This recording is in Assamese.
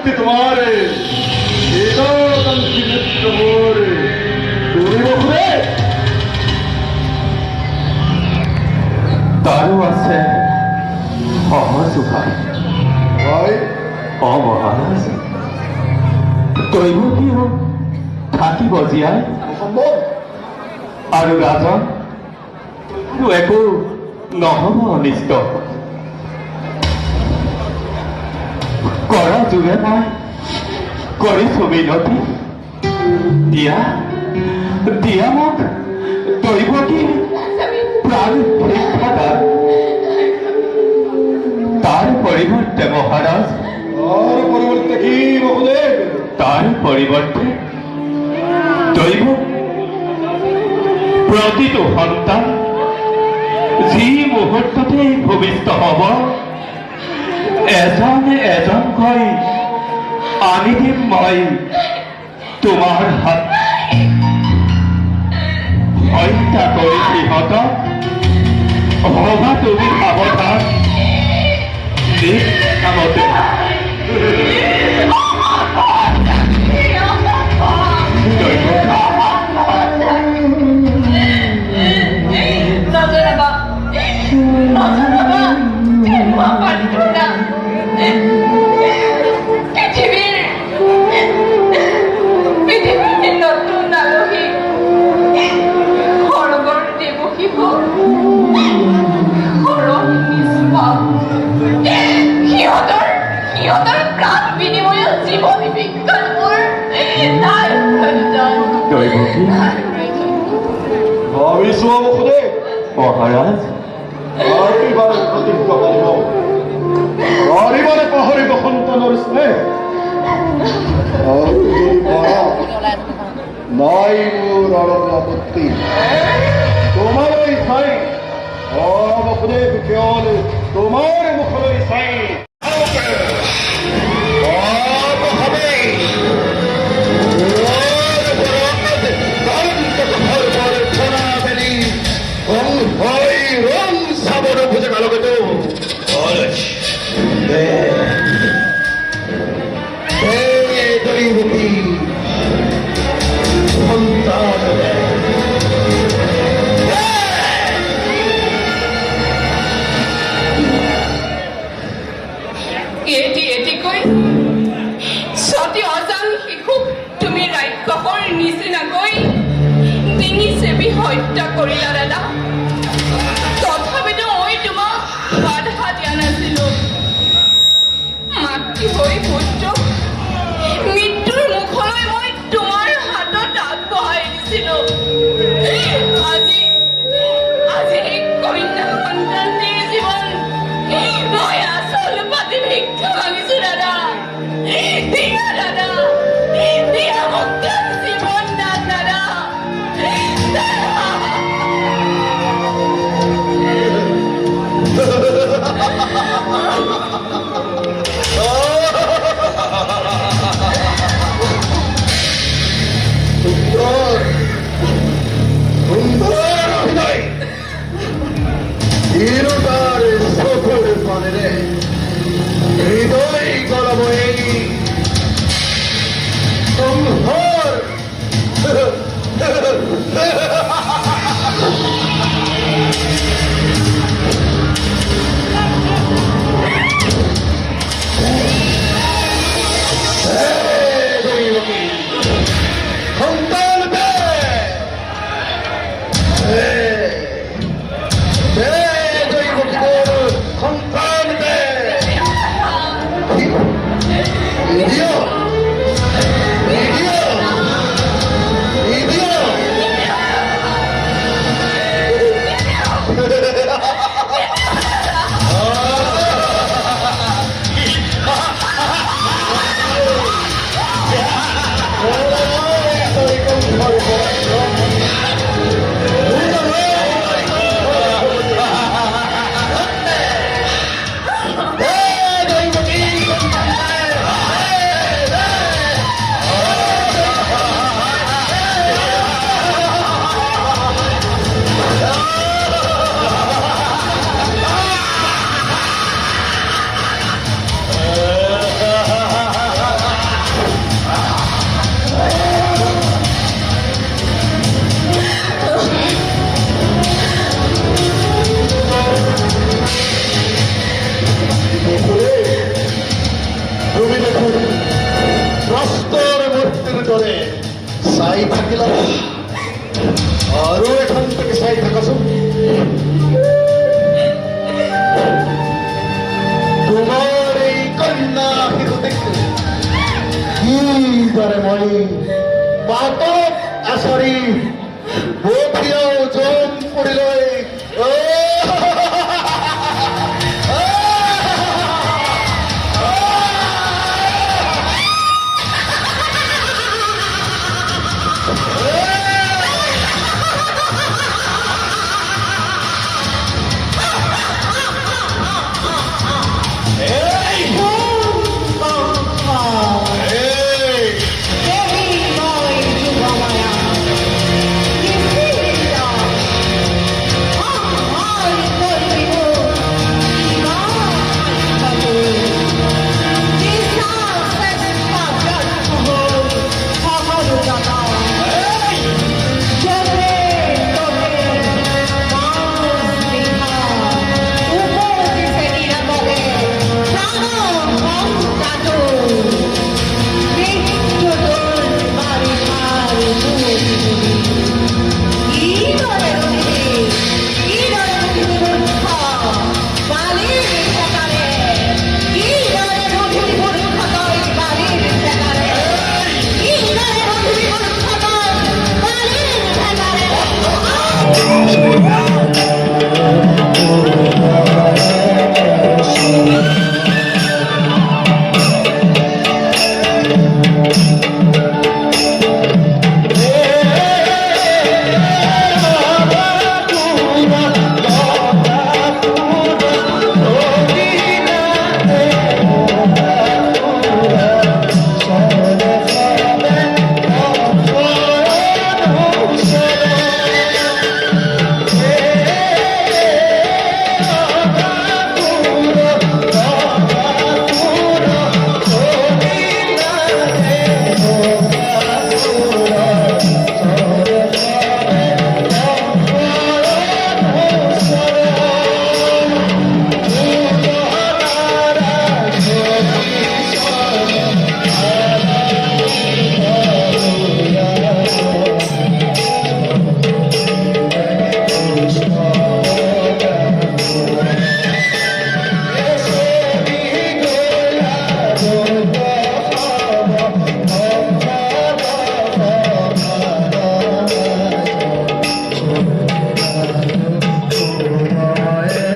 मुक्ति तुम्हारे एकांकी मित्र मोरे তুমি বকুলে তাৰো আছে সহজ উপায় হয় মহাৰাজ দৈৱ কিয় থাকিব জীয়াই অসম্ভৱ আৰু ৰাজন একো নহ'ব অনিষ্ট কৰা যোগে মই কৰিছোঁ মিনতি দিয়া দিয়া মোক দৈৱ কি প্ৰাণ শিক্ষাদান তাৰ পৰিৱৰ্তে মহাৰাজ और परिवर्तन की बहुदेव তাৰ পৰিৱৰ্তে দৈৱ প্ৰতিটো সন্তান যি মুহূৰ্ততে ভূমিষ্ঠ হ'ব এজনে এজনকৈ আনি দিম মই তোমাৰ হাত হত্যা কৰি সিহঁতক হবা তুমি সাৱধান নিজ কামতে विश्व बहुदेव মহাৰাজ বাৰে প্ৰতিজ্ঞা কৰিব বাৰে পাহৰিব সন্তানৰ স্নেহ আৰু যদি পাৰা নাই মোৰ আৰম্ভ আপত্তি তোমালৈ চাই বহুদেৱ কেৱল তোমাৰ মুখলৈ চাই হত্যা কৰিলা দাদা তথাপিতো মই তোমাক বাধা দিয়া নাছিলো মাতৃ হৈ পুত্ৰ মৃত্যুৰ মুখলৈ মই তোমাৰ হাতত আগবঢ়াই দিছিলো আজি এই কন্যা সন্তানটিৰ জীৱন মই আচল পাতি ভিক্ষা মাগিছো দাদা দিয়া দাদা দিয়া মোক জীৱন দাদা চাই থাকিলা আৰু এখন থেকে চাই থাকাচোন তোমাৰ এই কন্যা শিশুটিক কিদৰে মই পাতক আচৰি বঠিয়াও